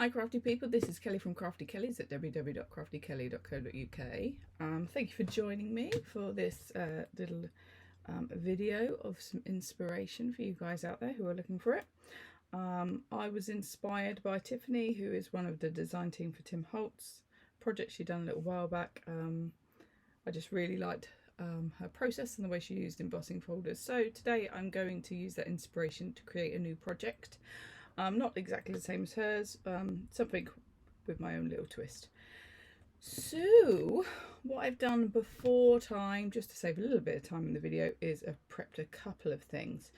Hi crafty people, this is Kelly from Crafty Kelly's at www.craftykelly.co.uk. Thank you for joining me for this little video of some inspiration for you guys out there who are looking for it. I was inspired by Tiffany, who is one of the design team for Tim Holt's project she done a little while back. I just really liked her process and the way she used embossing folders. So today I'm going to use that inspiration to create a new project. Not exactly the same as hers, something with my own little twist. So what I've done before time, just to save a little bit of time in the video, is I've prepped a couple of things.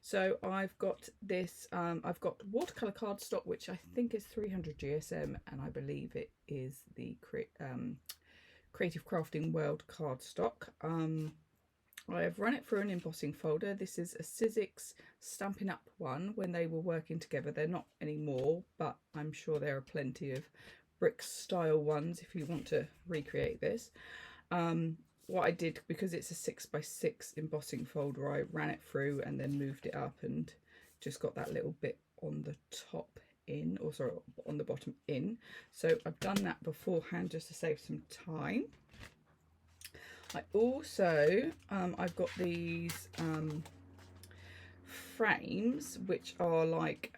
So I've got this, I've got watercolour cardstock, which I think is 300 GSM, and I believe it is the Creative Crafting World cardstock. I've run it through an embossing folder. This is a Sizzix Stampin' Up one when they were working together. They're not anymore, but I'm sure there are plenty of brick style ones if you want to recreate this. What I did, because it's a 6x6 embossing folder, I ran it through and then moved it up and just got that little bit on the top in, or sorry, on the bottom in. So I've done that beforehand just to save some time. I also, I've got these frames, which are like,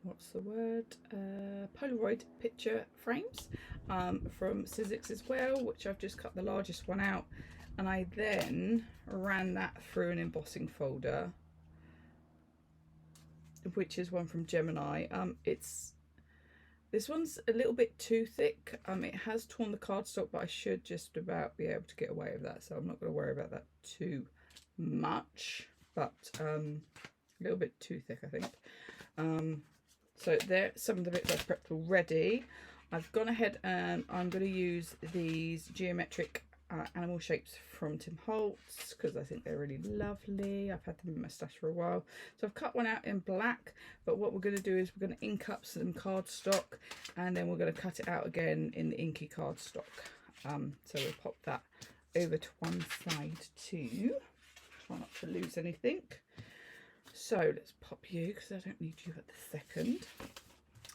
what's the word, Polaroid picture frames from Sizzix as well, which I've just cut the largest one out, and I then ran that through an embossing folder, which is one from Gemini. This one's a little bit too thick. It has torn the cardstock, but I should just about be able to get away with that, so I'm not going to worry about that too much, but a little bit too thick, I think. So there, some of the bits I've prepped already. I've gone ahead and I'm going to use these geometric animal shapes from Tim Holt's because I think they're really lovely. I've had them in my stash for a while. So I've cut one out in black, but what we're going to do is we're going to ink up some cardstock and then we're going to cut it out again in the inky cardstock. So we'll pop that over to one side too. Try not to lose anything. So let's pop you, because I don't need you at the second.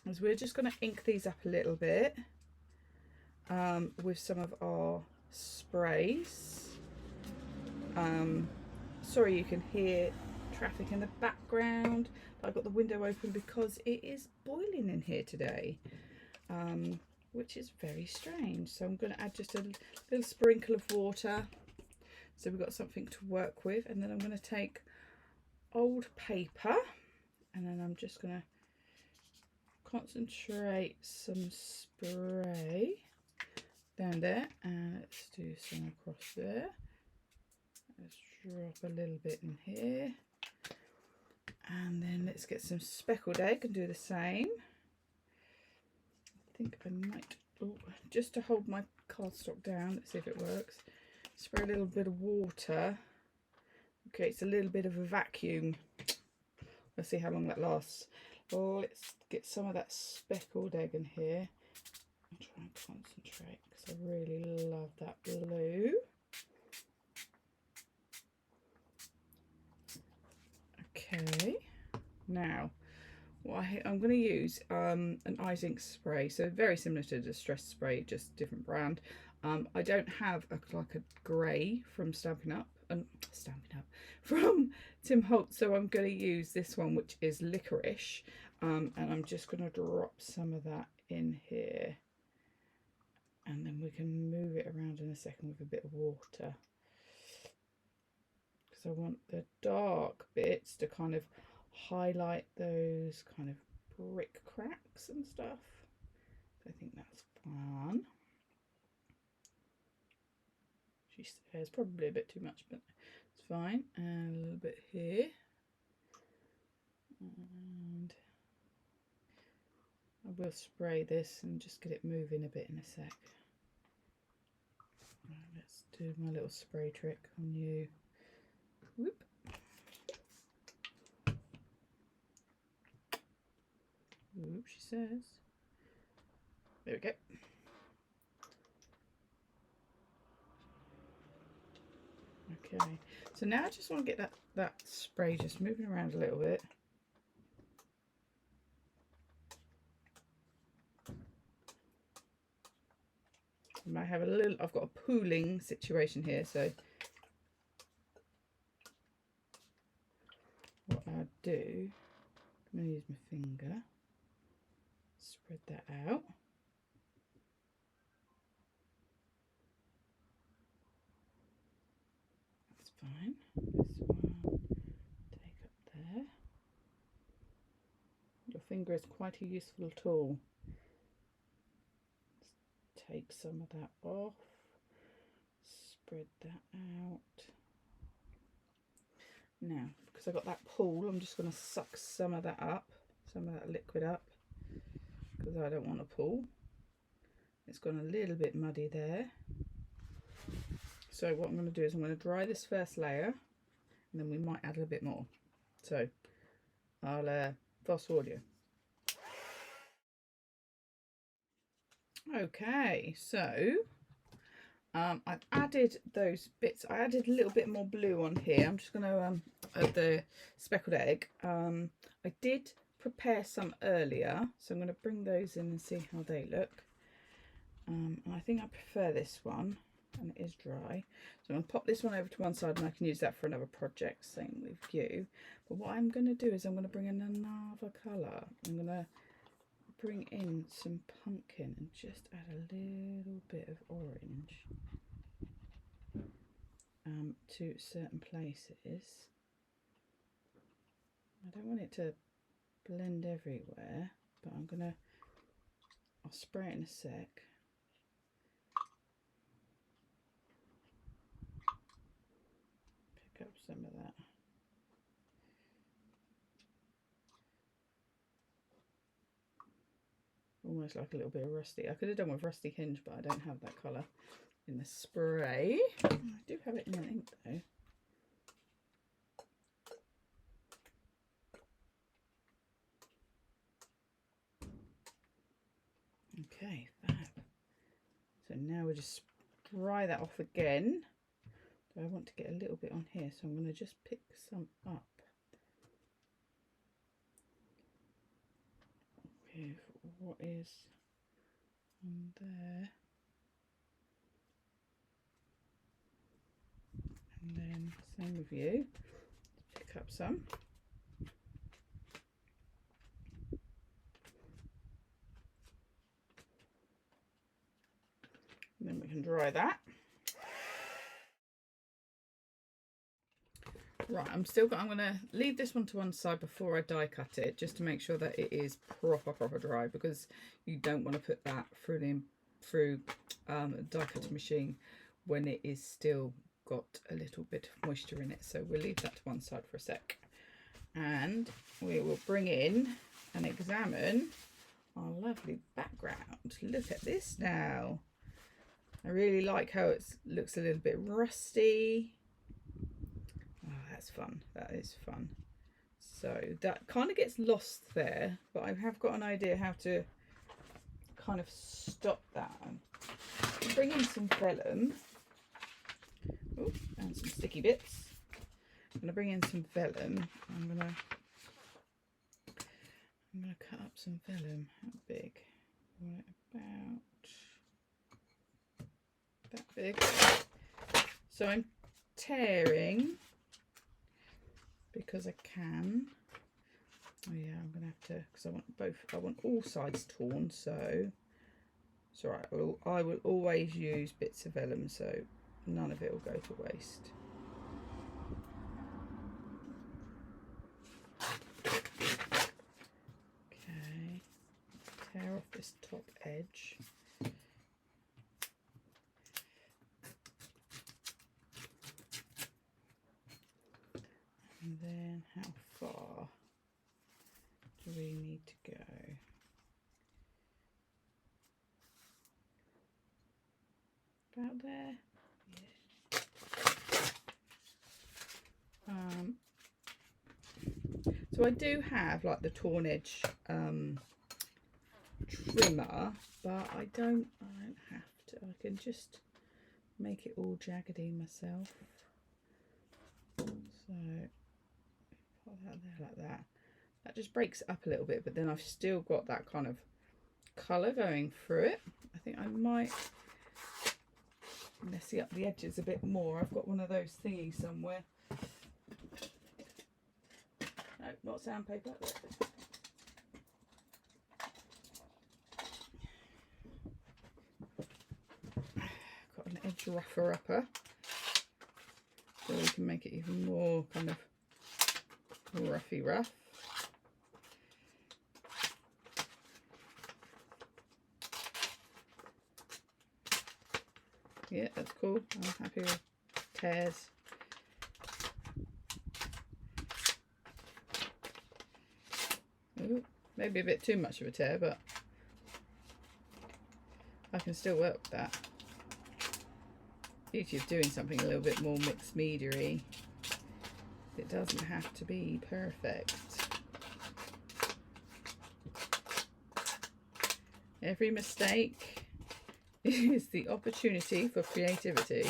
As we're just going to ink these up a little bit with some of our sprays. Sorry you can hear traffic in the background, but I've got the window open because it is boiling in here today, which is very strange. So I'm going to add just a little sprinkle of water so we've got something to work with, and then I'm going to take old paper and then I'm just going to concentrate some spray down there, and let's do some across there. Let's drop a little bit in here, and then let's get some speckled egg and do the same. I think I might, just to hold my cardstock down, let's see if it works, spray a little bit of water. Okay, it's a little bit of a vacuum. Let's see how long that lasts. Let's get some of that speckled egg in here and try and concentrate because I really love that blue. Okay, now what I'm going to use an ice ink spray, so very similar to the Distress spray, just different brand. I don't have like a grey from Stampin' Up from Tim Holtz, so I'm going to use this one, which is licorice, and I'm just going to drop some of that in here, and then we can move it around in a second with a bit of water, because I want the dark bits to kind of highlight those kind of brick cracks and stuff. So I think that's fun. She says probably a bit too much, but it's fine. And a little bit here. And I will spray this and just get it moving a bit in a sec. Right, let's do my little spray trick on you. Whoop. Whoop, she says. There we go. Okay, so now I just want to get that spray just moving around a little bit. I might have a little, I've got a pooling situation here, so what I'll do, I'm going to use my finger, spread that out. That's fine. This one, take up there. Your finger is quite a useful tool. Let's take some of that off, spread that out. Now, because I've got that pool, I'm just going to suck some of that up, some of that liquid up, because I don't want a pool. It's gone a little bit muddy there. So what I'm going to do is I'm going to dry this first layer, and then we might add a little bit more. So I'll fast forward you. Okay, so I've added those bits. I added a little bit more blue on here. I'm just going to add the speckled egg. I did prepare some earlier, so I'm going to bring those in and see how they look. And I think I prefer this one, and it is dry. So I'm going to pop this one over to one side, and I can use that for another project. Same with you. But what I'm going to do is I'm going to bring in another colour. I'm going to bring in some pumpkin and just add a little bit of orange to certain places. I don't want it to blend everywhere, but I'll spray it in a sec. Pick up some of that. Almost like a little bit of rusty. I could have done with rusty hinge, but I don't have that colour in the spray. I do have it in the ink though. Okay, fab. So now we'll just spray that off again. So I want to get a little bit on here, so I'm going to just pick some up with what is on there, and then same with you, pick up some. And then we can dry that. Right, I'm going to leave this one to one side before I die cut it, just to make sure that it is proper dry, because you don't want to put that through a die cutting machine when it is still got a little bit of moisture in it. So we'll leave that to one side for a sec, and we will bring in and examine our lovely background. Look at this now. I really like how it looks a little bit rusty. That's fun. That is fun. So that kind of gets lost there, but I have got an idea how to kind of stop that. Bring in some vellum. Ooh, and some sticky bits. I'm going to bring in some vellum. I'm going to cut up some vellum. How big? About that big. So I'm tearing because I can. Oh yeah, I'm gonna have to, because I want all sides torn, so it's alright. I will always use bits of vellum, so none of it will go to waste. Okay, tear off this top edge. And then how far do we need to go? About there? Yeah. So I do have like the torn edge trimmer, but I don't have to. I can just make it all jaggedy myself. So put that there like that. That just breaks it up a little bit, but then I've still got that kind of colour going through it. I think I might messy up the edges a bit more. I've got one of those thingies somewhere. No, not sandpaper. Got an edge rougher upper, so we can make it even more kind of roughy rough. Yeah, that's cool. I'm happy with tears. Ooh, maybe a bit too much of a tear, but I can still work with that. Beauty of doing something a little bit more mixed media-y. It doesn't have to be perfect. Every mistake is the opportunity for creativity.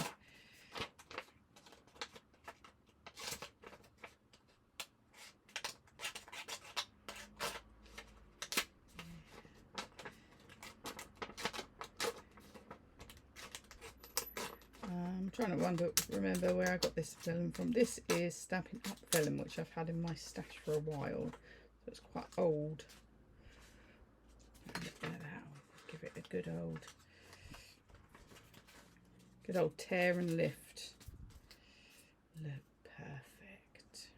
I'm trying to remember where I got this vellum from. This is Stampin' Up vellum, which I've had in my stash for a while, so it's quite old. Give it a good old tear and lift. Look perfect.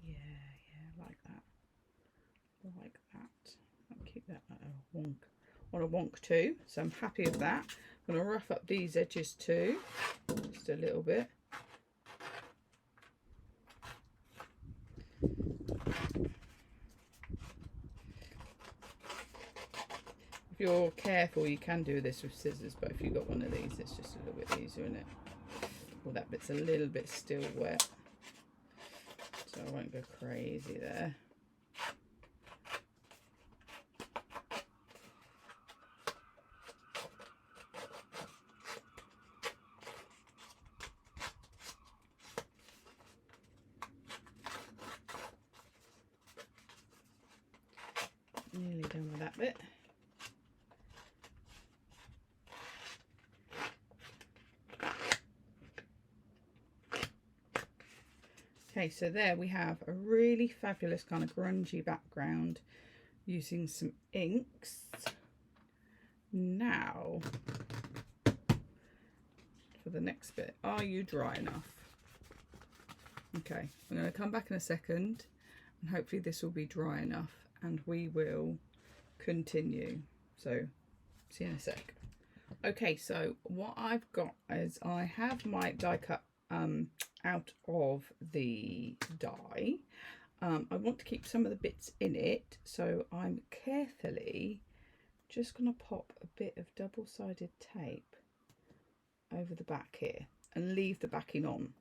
Yeah, like that. Like that. I'll keep that at a wonk. On a wonk too, so I'm happy with that. I'm going to rough up these edges too, just a little bit. If you're careful, you can do this with scissors, but if you've got one of these, it's just a little bit easier, isn't it? Well, that bit's a little bit still wet, so I won't go crazy there. Nearly done with that bit. Okay, so there we have a really fabulous kind of grungy background using some inks. Now, for the next bit, are you dry enough? Okay, I'm going to come back in a second and hopefully this will be dry enough and we will continue. So, see you in a sec. Okay, so what I've got is I have my die cut out of the die. I want to keep some of the bits in it, so I'm carefully just going to pop a bit of double-sided tape over the back here and leave the backing on,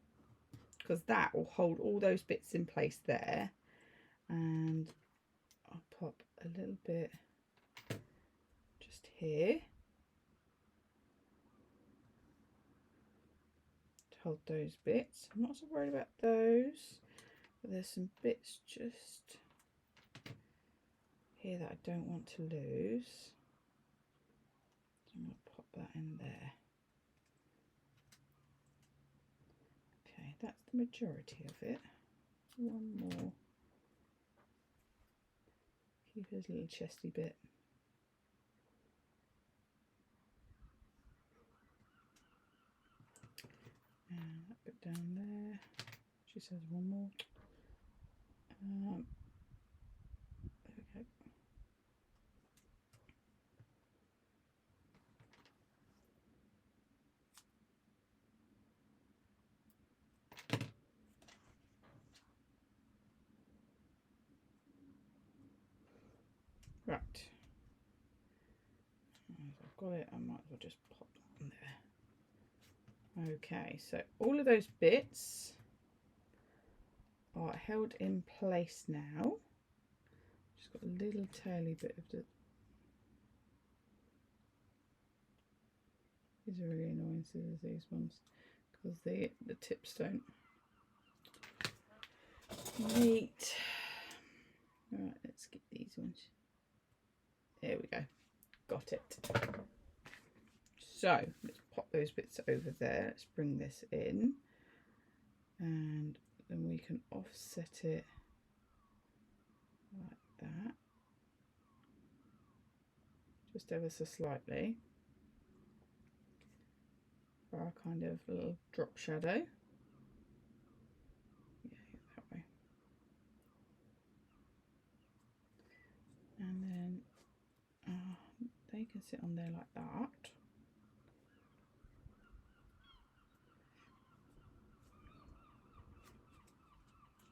because that will hold all those bits in place there. And I'll pop a little bit just here to hold those bits. I'm not so worried about those, but there's some bits just here that I don't want to lose. So I'm going to pop that in there. Okay, that's the majority of it. One more. Keep his little chesty bit. And that bit down there. She says one more. There we go. Right. As I've got it, I might as well just pop that in there. Okay, so all of those bits are held in place now. Just got a little taily bit of the... These are really annoying scissors, these ones, because the tips don't meet. Alright, let's get these ones. There we go. got it. So let's pop those bits over there. Let's bring this in, and then we can offset it like that, just ever so slightly, for our kind of little drop shadow. Yeah, that way. And then they can sit on there like that.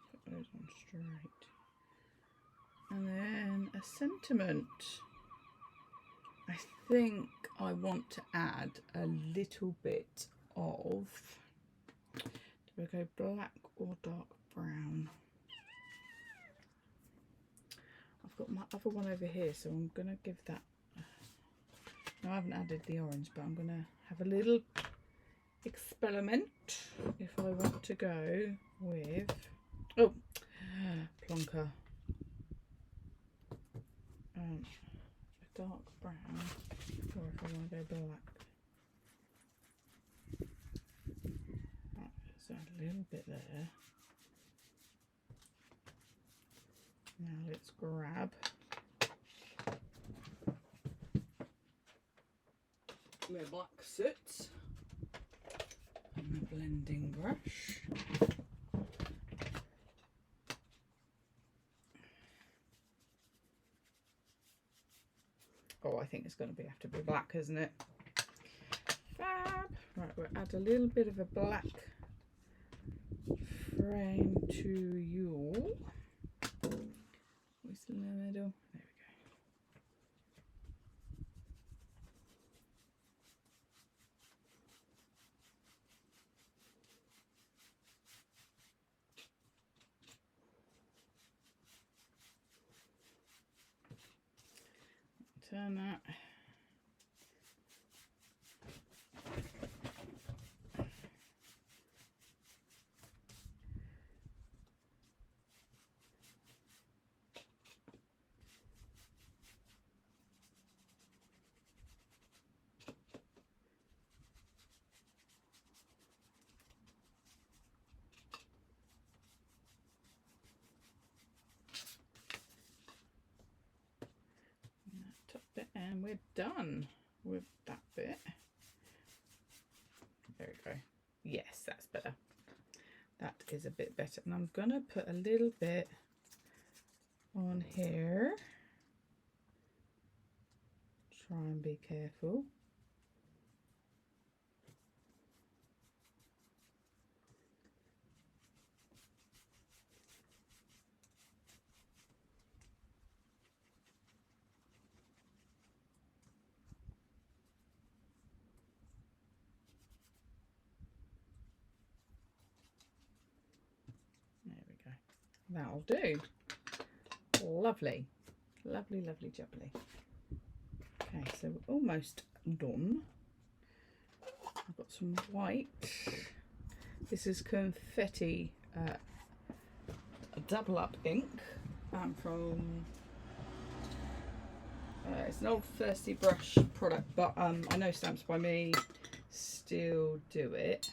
Put those on straight. And then a sentiment. I think I want to add a little bit of, do we go black or dark brown? I've got my other one over here, so I'm going to give that, no, I haven't added the orange, but I'm going to have a little experiment if I want to go with, oh, plonker, a dark brown, or if I want to go black. Right, so a little bit there. Now let's grab my black soot and my blending brush. Oh, I think it's going to have to be black, isn't it? Fab. Right, we'll add a little bit of a black frame to you. What's in the middle? There we go. Turn that. And we're done with that bit. There we go. Yes, that's better. That is a bit better. And I'm going to put a little bit on here. Try and be careful. That'll do. Lovely. Lovely, lovely, jubbly. Okay, so we're almost done. I've got some white. This is confetti double up ink from it's an old Thirsty Brush product, but I know Stamps by Me still do it.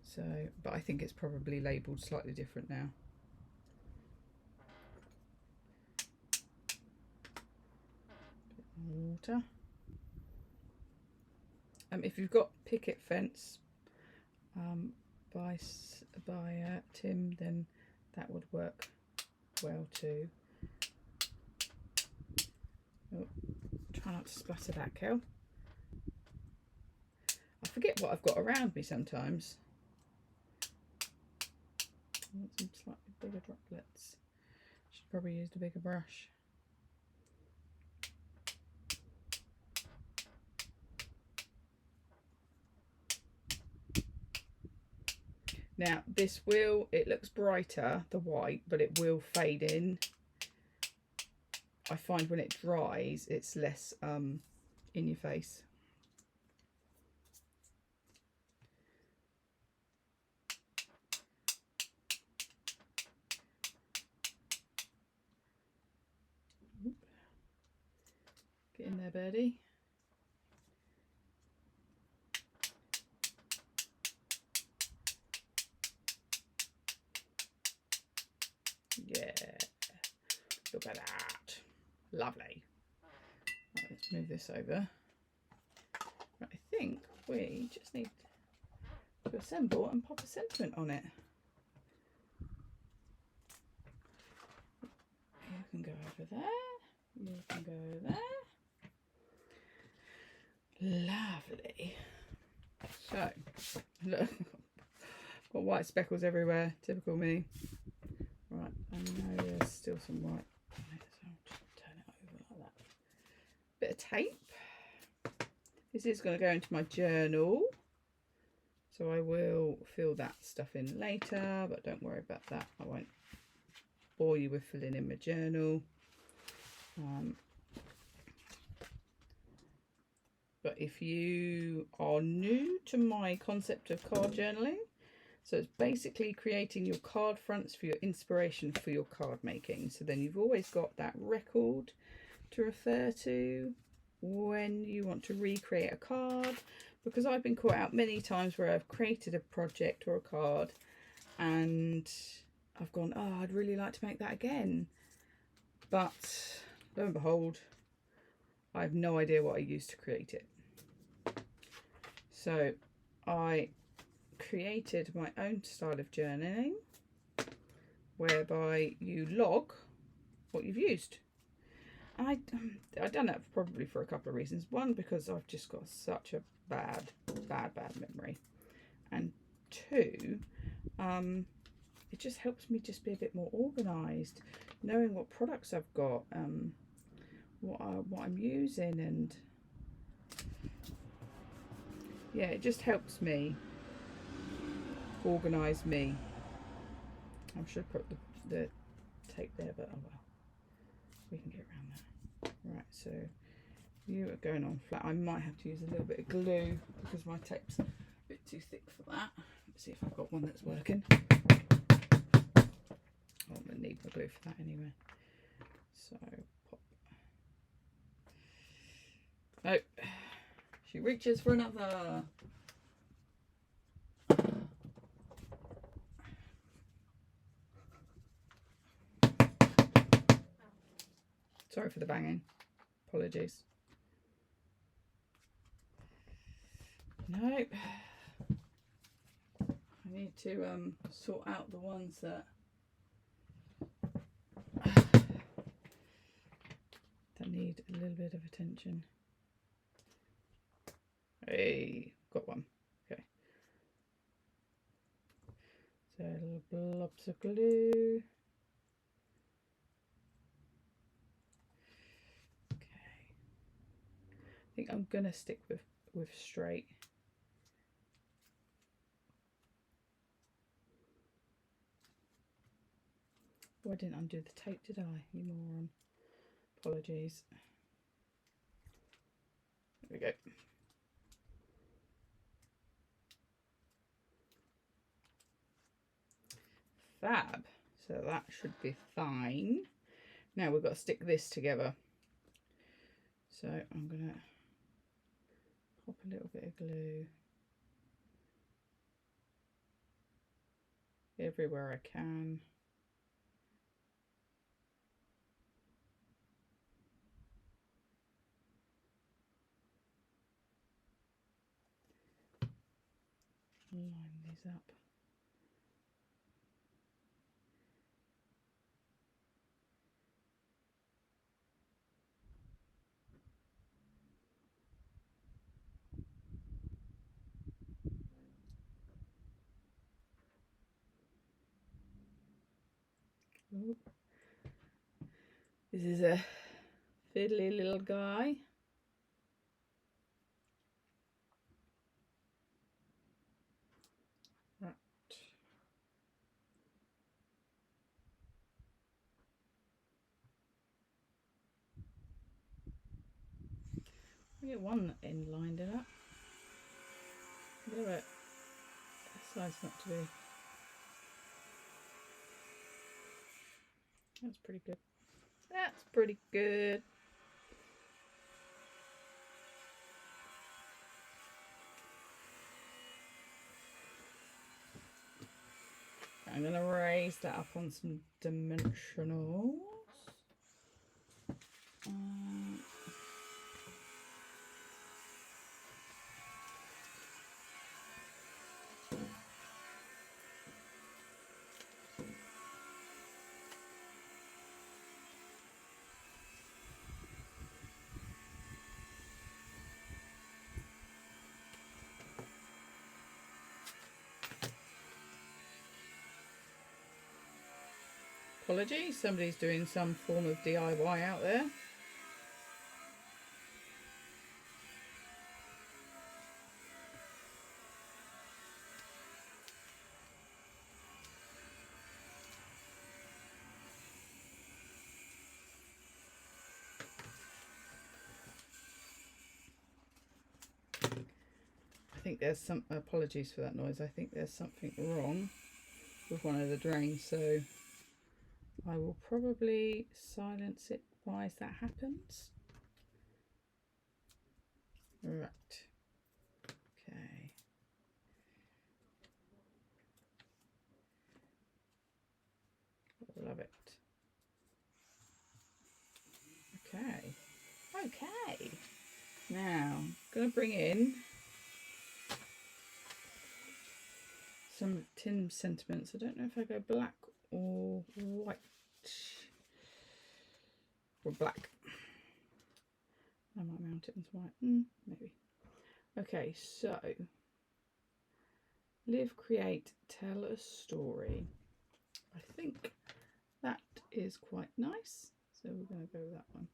So, but I think it's probably labelled slightly different now. Water. If you've got Picket Fence by Tim, then that would work well too. Oh, try not to splatter that, Kel. I forget what I've got around me sometimes. I want some slightly bigger droplets. Should probably use a bigger brush. Now this will, it looks brighter, the white, but it will fade in. I find when it dries, it's less in your face. birdie. Yeah, look at that. Lovely. Right, let's move this over. Right, I think we just need to assemble and pop a sentiment on it. You can go over there. You can go there. Lovely. So, look, got white speckles everywhere. Typical me. Right, I know there's still some white. So I'll just turn it over like that. Bit of tape. This is going to go into my journal. So I will fill that stuff in later, but don't worry about that. I won't bore you with filling in my journal. But if you are new to my concept of card journaling, so it's basically creating your card fronts for your inspiration for your card making. So then you've always got that record to refer to when you want to recreate a card, because I've been caught out many times where I've created a project or a card and I've gone, oh, I'd really like to make that again. But lo and behold, I have no idea what I used to create it. So I created my own style of journaling whereby you log what you've used. And I've done that probably for a couple of reasons. One, because I've just got such a bad memory. And two, it just helps me just be a bit more organised, knowing what products I've got, what I'm using, and yeah, it just helps me organise me. I should put the tape there, but oh well, we can get around that. Right, so you are going on flat. I might have to use a little bit of glue because my tape's a bit too thick for that. Let's see if I've got one that's working. I'm going to need my glue for that anyway. So pop. Oh, she reaches for another. Sorry for the banging. Apologies. Nope. I need to sort out the ones that need a little bit of attention. Hey, got one. Okay. So little blobs of glue. Okay. I think I'm gonna stick with straight. Oh, I didn't undo the tape, did I? You moron. Apologies. There we go. Fab. So that should be fine. Now we've got to stick this together. So I'm going to pop a little bit of glue everywhere I can. Line these up. Ooh. This is a fiddly little guy. Right. We get one end lined it up. A little bit. This side's not to be. That's pretty good. That's pretty good. I'm going to raise that up on some dimensionals. Apologies, somebody's doing some form of DIY out there. I think there's some, apologies for that noise, I think there's something wrong with one of the drains, so I will probably silence it whilst that happens. Right, okay. Love it. Okay, okay. Now, I'm going to bring in some tin sentiments. I don't know if I go black or white. Or black. I might mount it into white. Maybe. Okay, so live, create, tell a story. I think that is quite nice. So we're going to go with that one.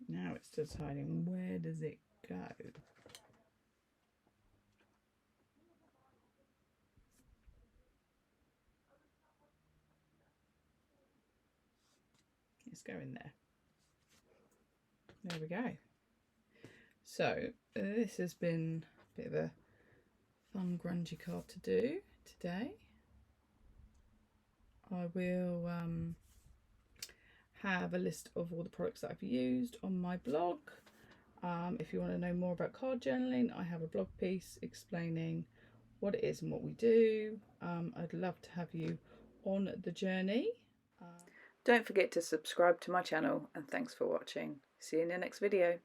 Now it's deciding where does it go. It's going there. There we go. So this has been a bit of a fun grungy card to do today. I will have a list of all the products that I've used on my blog. If you want to know more about card journaling, I have a blog piece explaining what it is and what we do. I'd love to have you on the journey. Don't forget to subscribe to my channel, and thanks for watching. See you in the next video.